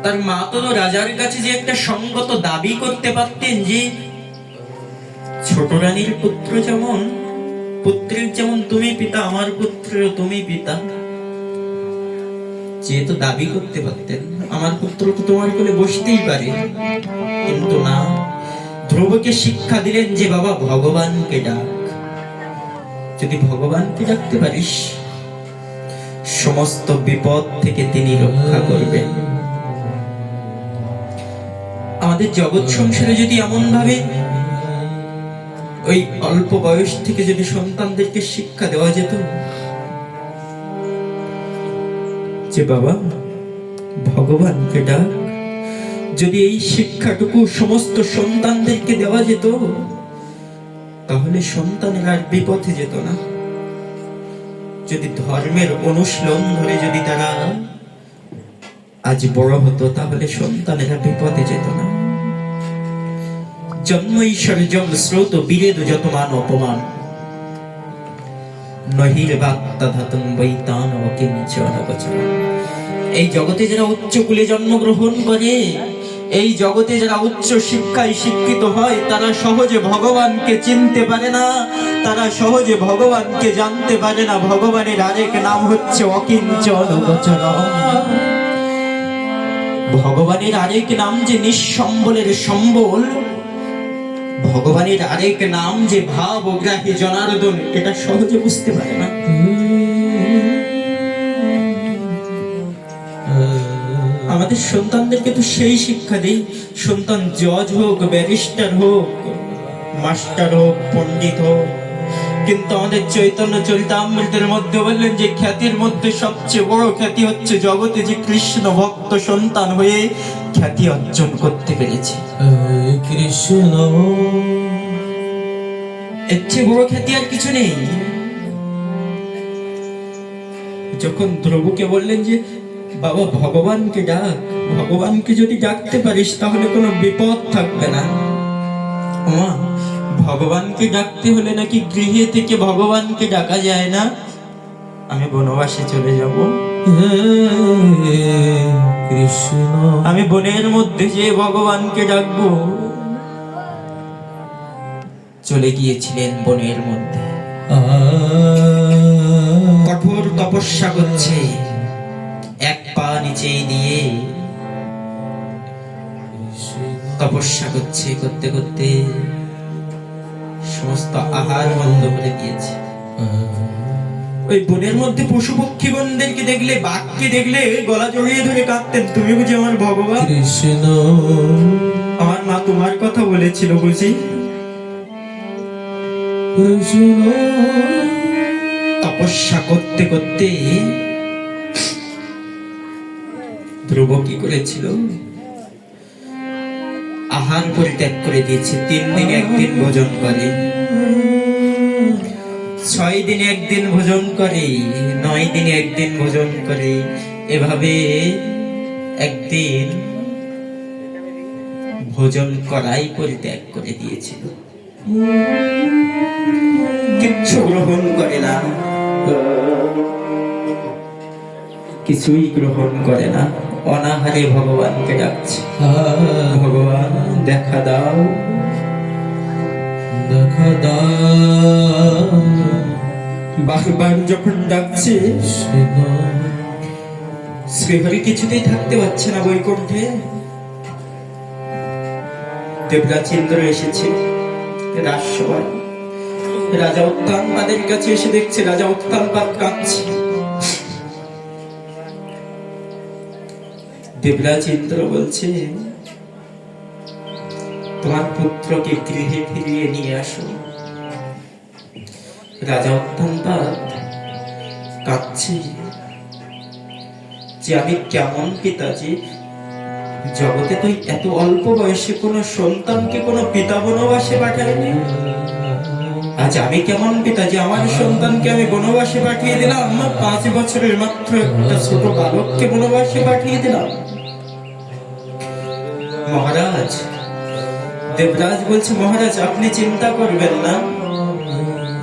তার মা তো রাজার কাছে যে একটা সঙ্গত দাবি করতে পারতেন যে ছোট রানীর পুত্র যেমন, পুত্রের যেমন তুমি পিতা, আমার পুত্রের তুমি পিতা, যেহেতু দাবি করতে পারতেন আমার পুত্র তো তোমার কোলে বসতেই পারে। কিন্তু না, ধ্রুবকে শিক্ষা দিলেন যে বাবা ভগবানকে ডাক, যদি ভগবানকে ডাকতে পারিস সমস্ত বিপদ থেকে তিনি রক্ষা করবেন। আমাদের জগৎ সংসারে যদি এমন ভাবে ওই অল্প বয়স থেকে যদি সন্তানদেরকে শিক্ষা দেওয়া যেত যে বাবা ভগবানকে ডাক, যদি এই শিক্ষাটুকু সমস্ত সন্তানদেরকে দেওয়া যেত তাহলে সন্তানেরা আর বিপথে যেত না। যদি ধর্মের অনুশীলন ধরে যদি তারা আজ বড় হতো তাহলে সন্তানেরা বিপদে যেত না। জন্ম ঈশ্বর্যম স্রোত বিরেদ যত মান অপমান, নহির বাক্তা ধাতুম বৈতান অকিঞ্চন বচন। এই জগতে যারা উচ্চ কুলে জন্মগ্রহণ করে, এই জগতে যারা উচ্চ শিক্ষায় শিক্ষিত হয়, তারা সহজে ভগবানকে চিনতে পারে না, তারা সহজে ভগবানকে জানতে পারে না। ভগবানের আরেক নাম হচ্ছে অকিঞ্চন বচন। ভগবানের আরেক নাম যে নিঃসম্বলের সম্বল, ভগবানের আরেক নাম যে ভাব অগ্রাহী জনার্দন, এটা সহজে বুঝতে পারে না। আমাদের সন্তানদেরকে তো সেই শিক্ষা দেই, সন্তান জজ হোক, ব্যারিস্টার হোক, মাস্টার হোক, পণ্ডিত হোক, কিন্তু আমাদের চৈতন্য চরিতামৃতের মধ্যে বললেন যে খ্যাতির মধ্যে সবচেয়ে বড় খ্যাতি হচ্ছে জগতে যে কৃষ্ণ ভক্ত সন্তান হয়ে খ্যাতি অর্জন করতে পেরেছে। কৃষ্ণ এর চেয়ে বড় খ্যাতি আর কিছু নেই। যখন ধ্রুবকে বললেন যে বাবা ভগবানকে ডাক, ভগবানকে যদি ডাকতে পারিস তাহলে কোনো বিপদ থাকবে না। মা, ভগবানকে ডাকতে হলে নাকি গৃহে থেকে ভগবানকে ডাকা যায় না, আমি বনবাসে চলে যাব, কৃষ্ণ আমি বনের মধ্যে যে ভগবানকে ডাকবো। চলে গিয়েছিলেন বনের মধ্যে, কঠোর তপস্যা করছে, এক পা নিচে দিয়ে তপস্যা করছে, করতে করতে সমস্ত আহার বন্ধ করে দিয়েছে। ওই বনের মধ্যে পশু পক্ষীগণদেরকে দেখলে, বাঘকে দেখলে গলা জড়িয়ে ধরে কাঁদতেন, তুমি বুঝি আমার ভগবান? কৃষ্ণ আমার মা তোমার কথা বলেছিল বুঝি? তপস্যা করতে করতে ধ্রুব কি করেছিল? আহার পরিত্যাগ করে দিয়েছে। 3 দিন একদিন ভোজন করে, 6 দিনে একদিন ভোজন করে, 9 দিনে একদিন ভোজন করে, এভাবে একদিন ভোজন করাই পরিত্যাগ করে দিয়েছিল। কিচ্ছু গ্রহণ করে না, কিছুই গ্রহণ করে না, অনাহারে ভগবানকে ডাকছে, ভগবান দেখা দাও, দেখা দাও। বারবার যখন ডাকছে শ্রীহরি কিছুতেই থাকতে পারছে না বৈকুণ্ঠে। দেবরাজ ইন্দ্র এসেছে রাজসভায়, রাজা উত্তানপাদের কাছে এসে দেখছে রাজা উত্তানপাদ কাঁদছে। দেবরাজ ইন্দ্র বলছে তোমার পুত্রকে গৃহে ফিরিয়ে নিয়ে আসো। রাজা উত্তানপাদ কাঁদছে যে আমি কেমন পিতাজি, জগতে তো এত অল্প বয়সে কোনো সন্তানকে কোনো পিতা বনবাসে পাঠায়নি, আজ আমি কেমন পিতা যে আমার সন্তানকে আমি বনবাসে পাঠিয়ে দিলাম, 5 বছরের মাত্র একটা ছোট বালককে বনবাসে পাঠিয়ে দিলাম। মহারাজ, দেবরাজ বলছে মহারাজ আপনি চিন্তা করবেন না,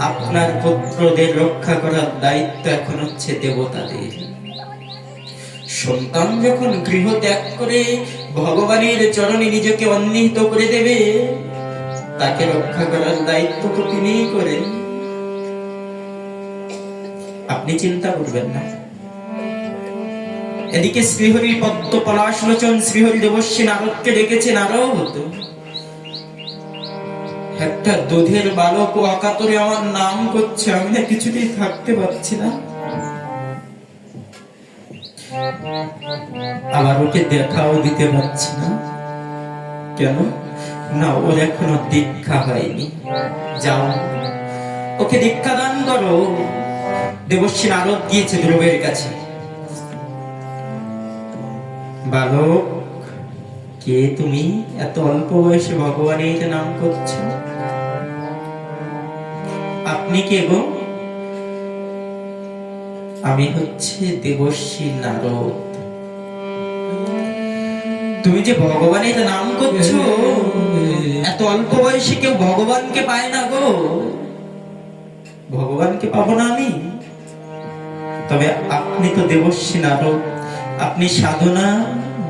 আপনার পুত্রদের রক্ষা করার দায়িত্ব এখন হচ্ছে দেবতাদের। সন্তান যখন গৃহ ত্যাগ করে ভগবানের চরণে নিজেকে অন্নিহিত করে দেবে, তাকে রক্ষা করার দায়িত্ব তো তিনিই করেন। আপনি চিন্তা করবেন না। এদিকে শ্রীহরির পদ্ম পলাশ লোচন শ্রীহরি দেবশ্রী নারদকে ডেকেছে। নারদ, একটা দুধের বালক ও অকাতরে আমার নাম করছে, আমি না কিছুতেই থাকতে পারছি না। আবার ওকে দেখাও দিতে পারছি না। কেন না? ওর এখনো দীক্ষা হয়নি। যাও, ওকে দীক্ষা দান করো। দেবশ্রী নারদ গিয়েছে ধ্রুবের কাছে। বালক, কে তুমি? এত অল্প বয়সে ভগবানের নাম করছো? আপনি কে গো? আমি হচ্ছে দেবশ্রী নারদ। তুমি যে ভগবানের নাম করছো, এত অল্প বয়সে কেউ ভগবানকে পায় না গো। ভগবানকে পাবো না আমি? তবে আপনি তো দেবশ্রী নারদ, আপনি সাধনা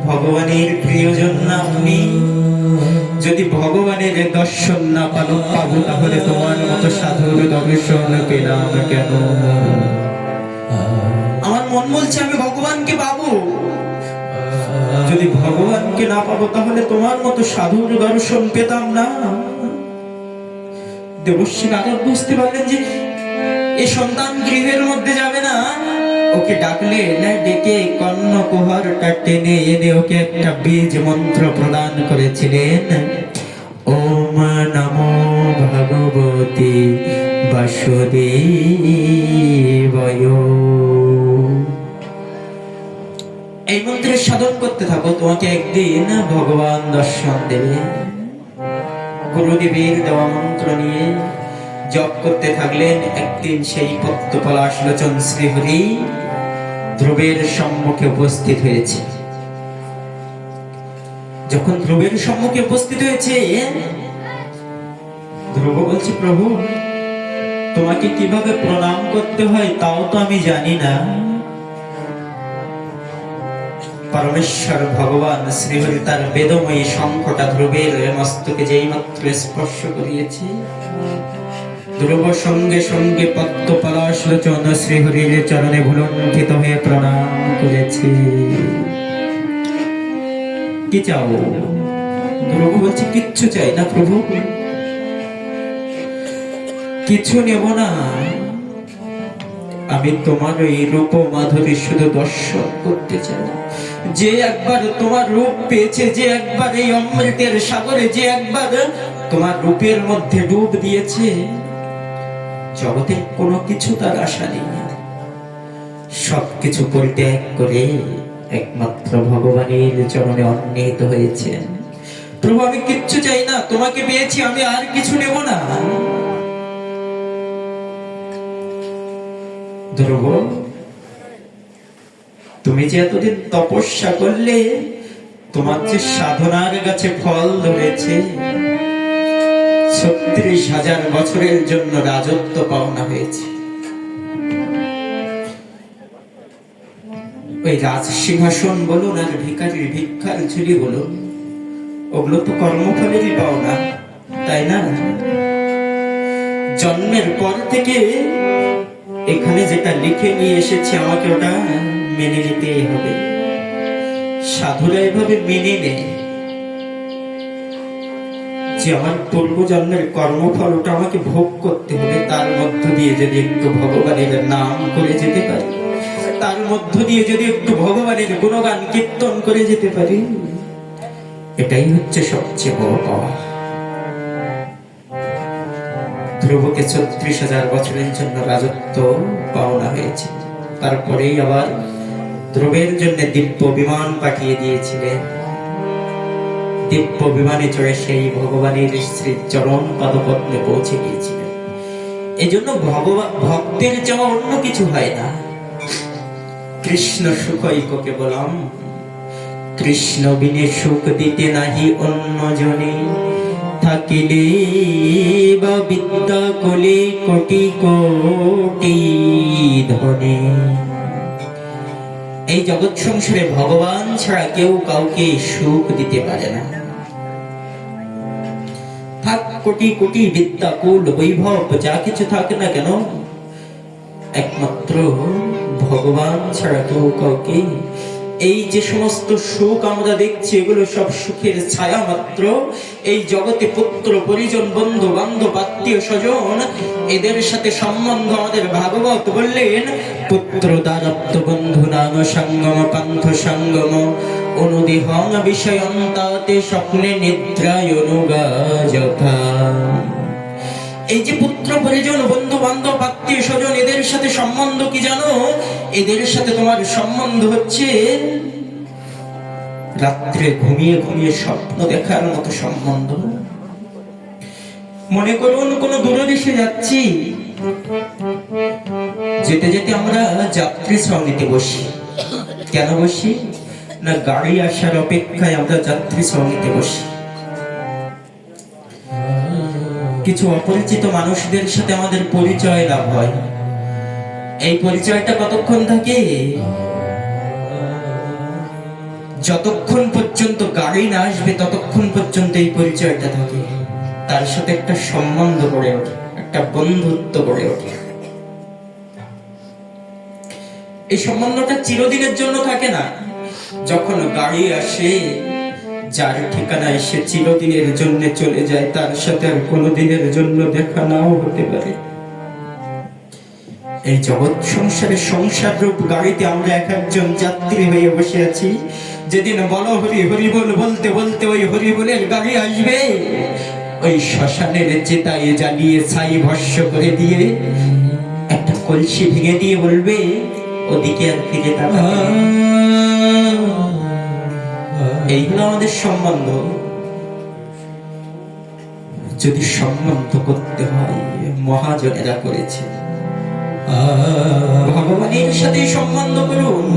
ভগবানের প্রিয়জন না। আপনি যদি ভগবানের দর্শন না পাবো, তাহলে তোমার মতো সাধুর দর্শন পেলাম কেন? আমার মন বলছে আমি ভগবানকে পাবো। যদি ভগবানকে না পাবো, তাহলে তোমার মতো সাধুর দর্শন পেতাম না। দেবশ্রী নারদ বুঝতে পারলেন যে এই সন্তান গৃহের মধ্যে যাবে না। ওকে ডাকলে না, ডেকে কর্ণ কুহরটা টেনে এনে ওকে একটা বীজ মন্ত্র প্রদান করেছিলেন। ওম নমো ভগবতে বাসুদেবায়। এই মন্ত্রের সাধন করতে থাকো, তোমাকে একদিন ভগবান দর্শন দেবে। গুরুদেবের দেওয়া মন্ত্র নিয়ে জপ করতে থাকলেন। একদিন সেই পদ্ম পলাশ লোচন শ্রীহরি ধ্রুবের সম্মুখে উপস্থিত হয়েছে। যখন ধ্রুবের সম্মুখে উপস্থিত হয়েছে, ধ্রুব বলছে, প্রভু, তোমাকে কিভাবে প্রণাম করতে হয় তাও তো আমি জানি না। পরমেশ্বর ভগবান শ্রীহরি তার বেদময়ী শঙ্খটা ধ্রুবের মস্তকে যেই মাত্র স্পর্শ করিয়েছে, ধ্রুব সঙ্গে সঙ্গে পদ্ম পলাশ লোচন শ্রীহরির চরণে ভুলণ্ঠিত হয়ে প্রণাম করেছে। কি চাও? ধ্রুব বলছে, কিচ্ছু চাই না প্রভু, কিছু নেব না। আমি তোমার এই রূপ মাধুরী শুধু দর্শন করতে চাই। যে একবার তোমার রূপ পেয়েছে, যে একবার এই অমৃতের সাগরে, যে একবার তোমার রূপের মধ্যে ডুব দিয়েছে, জগতের কোনো কিছু তার আশা নেই। সবকিছু পরিত্যাগ করে একমাত্র ভগবানের চরণে অন্নিহিত হয়েছেন। প্রভু, আমি কিচ্ছু চাই না, তোমাকে পেয়েছি, আমি আর কিছু নেব না। ধ্রুব, তুমি যে এতদিন তপস্যা করলে, তোমার যে সাধনার গাছে ফল ধরেছে, ৩৬,০০০ বছরের জন্য রাজত্ব পাওনা হয়েছে। ওই রাজ সিংহাসন বলুন আর ভিখারির ভিক্ষার ঝুলি বলুন, ওগুলো তো কর্মফলেরই পাওনা, তাই না? জন্মের পর থেকে এখানে যেটা লিখে নিয়ে এসেছে, আমাকে ওটা মেনে নিতেই হবে। সাধুরা এভাবে মেনে নেয় যে আমার পূর্ব জন্মের কর্মফল, ওটা আমাকে ভোগ করতে হবে। তার মধ্য দিয়ে যদি একটু ভগবানের নাম করে যেতে পারি, তার মধ্য দিয়ে যদি একটু ভগবানের গুণগান কীর্তন করে যেতে পারি, এটাই হচ্ছে সবচেয়ে বড় পাওয়া। ধ্রুবকে ৩৬,০০০ বছরের জন্য রাজত্ব পাওনা হয়েছে। তারপরেই আবার ধ্রুবের জন্য দিব্য বিমান পাঠিয়ে দিয়েছিলেন। দিব্য বিমানে চড়ে সেই ভগবানের শ্রী চরণ পাদপদ্মে পৌঁছে গিয়েছিলেন। এই জন্য ভক্তের চাওয়া অন্য কিছু হয় না। কৃষ্ণ সুখৈককে বললাম, কৃষ্ণ বিনে সুখ দিতে নাহি অন্য জনে, থাকিলে বা বিদ্যা কোলে কোটি কোটি ধনে। এই জগৎ সংসারে ভগবান ছাড়া কেউ কাউকে সুখ দিতে পারে না। থাক কোটি কোটি বিদ্যা কুল বৈভব যা কিছু থাকে না কেন, একমাত্র ভগবান ছাড়া কেউ কাউকে, এই যে সমস্ত সুখ আমরা দেখছি এগুলো সব সুখের ছায়া মাত্র। এই জগতে পুত্র পরিজন বন্ধু বান্ধব আত্মীয় স্বজন এদের সাথে সম্বন্ধ আমাদের ভাগবত বললেন, পুত্র দারাপ্ত বন্ধু নাম সঙ্গম পান্থ সঙ্গম অনুদিহং বিষয়ন্তাতে স্বপ্নে নিদ্রায় অনুগা যথা। এই যে পুত্র পরিজন বন্ধু বান্ধব আত্মীয় স্বজন এদের সাথে সম্বন্ধ কি জানো? এদের সাথে তোমার সম্বন্ধ হচ্ছে রাত্রে ঘুমিয়ে ঘুমিয়ে স্বপ্ন দেখার মতো সম্বন্ধ। মনে করুন কোন দূরদেশে যাচ্ছি, যেতে যেতে আমরা যাত্রী শ্রেণীতে বসি। কেন বসি না, গাড়ি আসার অপেক্ষায় আমরা যাত্রী শ্রেণীতে বসি। কিছু অপরিচিত মানুষদের সাথে আমাদের পরিচয় লাভ হয়। এই পরিচয়টা কতক্ষণ থাকে? যতক্ষণ পর্যন্ত গাড়ি না আসবে ততক্ষণ পর্যন্ত এই পরিচয়টা থাকে। তার সাথে একটা সম্বন্ধ গড়ে ওঠে, একটা বন্ধুত্ব গড়ে ওঠে। এই সম্বন্ধটা চিরদিনের জন্য থাকে না। যখন গাড়ি আসে, যার ঠিকানায় সে চিরদিনের জন্য চলে যায়, তার সাথে আর কোনোদিনের জন্য দেখা নাও হতে পারে। এই জগৎ সংসারে সংসার রূপ গাড়িতে আমরা এক একজন যাত্রী হয়ে বসে আছি। যেদিন বলো হরি হরি বল বলতে বলতে ওই হরি বলের গাড়ি আসবে, ওই শ্মশানের চেতায় জ্বালিয়ে ছাই ভস্য করে দিয়ে একটা কলসি ভেঙে দিয়ে বলবে, ওদিকে আর ফিরে তাকাবে না। এইগুলো আমাদের সম্বন্ধ। যদি সম্বন্ধ করতে হয়, মহাজনেরা করেছে। ভগবানের সাথে সম্বন্ধ করুন।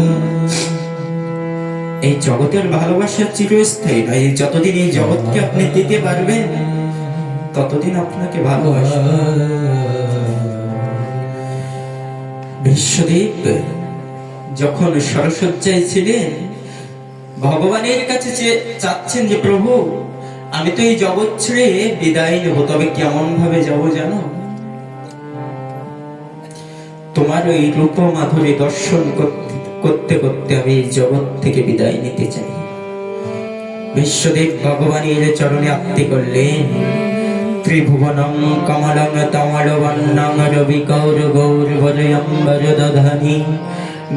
এই জগতের ভালোবাসা চিরস্থায়ী নয়। যতদিন এই জগৎকে আপনি দিতে পারবেন ততদিন আপনাকে ভালোবাসবে। বিশ্বদেব যখন সরসজ্জায় ছিলেন, ভগবানের কাছে চাচ্ছেন যে প্রভু আমি তো এই জগৎ ছেড়ে বিদায় নেব, তবে কেমন ভাবে যাব জানো? তোমার ওই রূপ মাধুরী দর্শন করতে করতে আমি এই জগৎ থেকে বিদায় নিতে চাই। বিশ্বদেব ভগবানের চরণে আত্মি করলেন। ত্রিভুবনং কমলং তমলবন্নং রবিকৌর গৌর বলয়ম্বর দধানি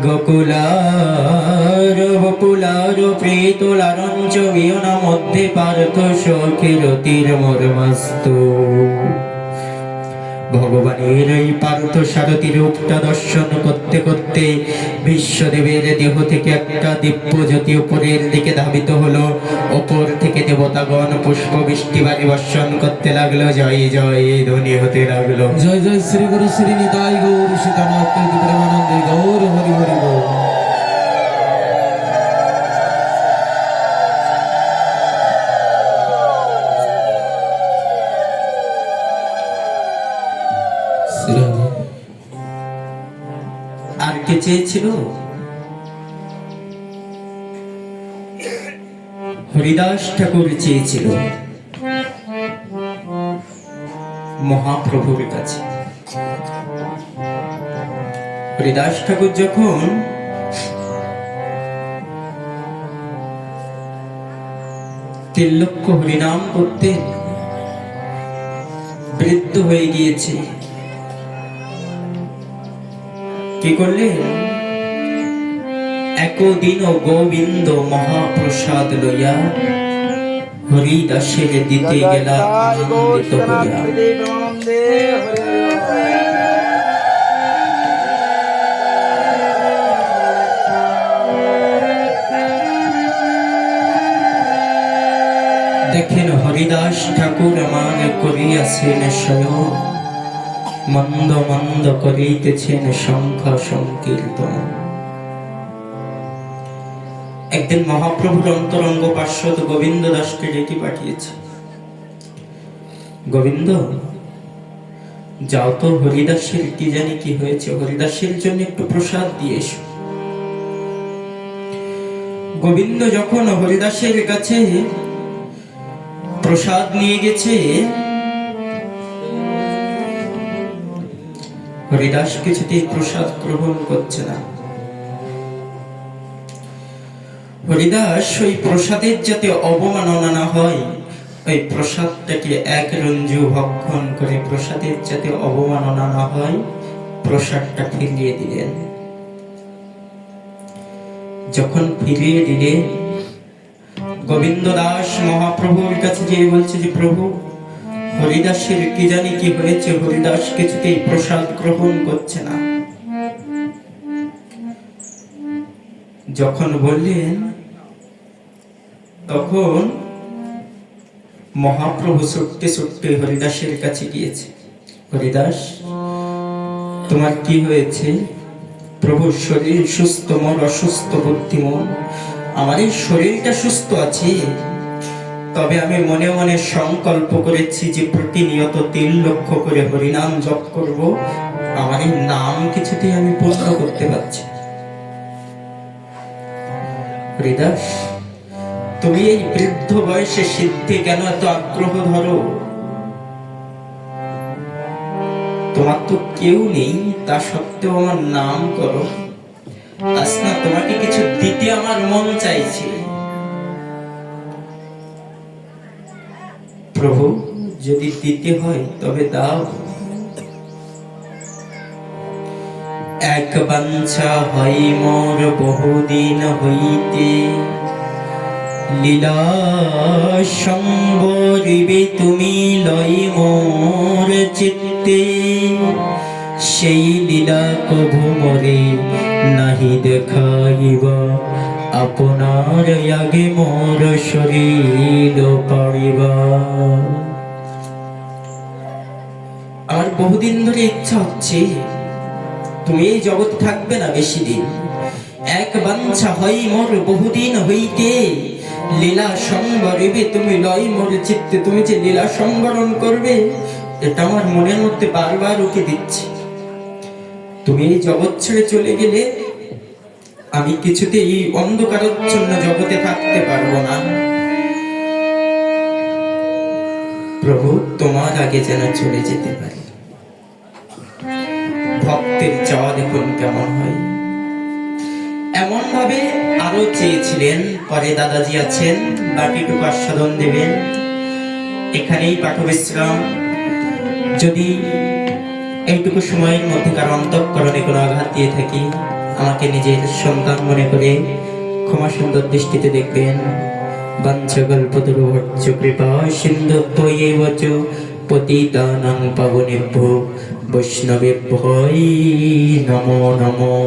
গোকুলার বকুলার প্রেতলারঞ্চ বিয়ন মধ্যে পার্থ সখীর তীর মর্মস্তু। ভগবানের এই পার্থ সারথী রূপটা দর্শন করতে করতে বিশ্বদেবের দেহ থেকে একটা দিব্য জ্যোতি উপরের দিকে ধাবিত হলো। ওপর থেকে দেবতাগণ পুষ্প বৃষ্টি বাড়ি বর্ষণ করতে লাগলো। জয় জয় ধ্বনি হতে লাগলো। জয় জয় শ্রী গুরু শ্রী নিতাই গৌর সীতানাথ প্রেমানন্দে গৌর হরি হরি গৌর। আর কে চেয়েছিল? হরিদাস ঠাকুর চেয়েছিল মহাপ্রভুর কাছে। হরিদাস ঠাকুর যখন তিলক্ষ হরিনাম করতে বৃদ্ধ হয়ে গিয়েছে, কি করলেন? একদিন গোবিন্দ মহাপ্রসাদ লইয়া হরিদাসের দিতে গেলা আনন্দিত হইয়া। দেখেন হরিদাস ঠাকুর আমার করিয়াছেন স্বয়ং, মন্দ মন্দ করিতেছেন শঙ্খ সংকীর্তন। একদিন মহাপ্রভুর অন্তরঙ্গ পার্শ্বদ গোবিন্দ দাসকে ডেকে পাঠিয়েছে। গোবিন্দ, যাও তো হরিদাসের কি জানি কি হয়েছে, হরিদাসের জন্য একটু প্রসাদ দিয়ে এসো। গোবিন্দ যখন হরিদাসের কাছে প্রসাদ নিয়ে গেছে, হরিদাস কিছুতেই প্রসাদ গ্রহণ করছে না। হরিদাস ওই প্রসাদের যাতে অবমাননা না হয়, ওই প্রসাদটাকে এক রঞ্জু ভক্ষণ করে প্রসাদের যাতে অবমাননা না হয়, প্রসাদটা ফিরিয়ে দিলেন। যখন ফিরিয়ে দিলেন, গোবিন্দ দাস মহাপ্রভুর কাছে যেয়ে বলছে যে প্রভু, হরিদাসের কি জানি কি হয়েছে, হরিদাস কিছুতেই প্রসাদ গ্রহণ করছে না। যখন বললেন, তখন মহাপ্রভু ছুটতে ছুটতে হরিদাসের কাছে গিয়েছে। হরিদাস, তোমার কি হয়েছে? প্রভু, শরীর সুস্থ, মন অসুস্থ, বুদ্ধি মন। আমার এই শরীরটা সুস্থ আছে, তবে আমি মনে মনে সংকল্প করেছি যে প্রতিনিয়ত 3 লক্ষ করে হরিনাম জপ করব। আমার এই নাম কিছুতেই আমি পূর্ণ করতে পারছি। হরিদাস, তুমি এই বৃদ্ধ বয়সে সিদ্ধি কেন এত আগ্রহ ধরো? তোমার তো কেউ নেই, তা সত্ত্বেও আমার নাম করো। আজ না তোমাকে কিছু দিতে আমার মন চাইছে। প্রভু, যদি দিতে হয় তবে দাও। এক বাঞ্ছা হয় মোর বহুদিন হইতে, লীলা সম্বরিবে তুমি লয় মোর চিত্তে। সেই লীলা কভু মরে নাহি দেখাইবা, আপনার আগে মোর শরীর পাড়িবা। আমার বহুদিন ধরে ইচ্ছা হচ্ছে তুমি এই জগৎ থাকবে না বেশি দিন। এক বাঞ্ছা হয় মোর বহুদিন হইতে, লীলা সম্বরিবে তুমি লয় মোর চিত্তে। তুমি যে লীলা সম্বরণ করবে, এটা আমার মনের মধ্যে বারবার উঠে দিচ্ছে। তুমি এই জগৎ ছেড়ে চলে গেলে আমি কিছুতে এই অন্ধকারাচ্ছন্ন জগতে থাকতে পারবো না। প্রভু, তোমার আগে যেন চলে যেতে পারি। ভক্তের চাওয়া দেখুন কেমন হয়। এমন ভাবে আরো চেয়েছিলেন। পরে দাদাজি আছেন, বাকিটুকু আস্বাদন দেবেন। এখানেই পাঠ বিশ্রাম। যদি এইটুকু সময়ের মধ্যে কারো অন্তঃকরণে কোনো আঘাত দিয়ে থাকি, আমাকে নিজের সন্তান মনে করে ক্ষমা সুন্দর দৃষ্টিতে দেখবেন। বাঞ্ছাকল্পতরুভ্যশ্চ কৃপা সিন্ধুভ্যৈব চ পতিতানাং পাবনেভ্যো বৈষ্ণবেভ্যো নমো নমো।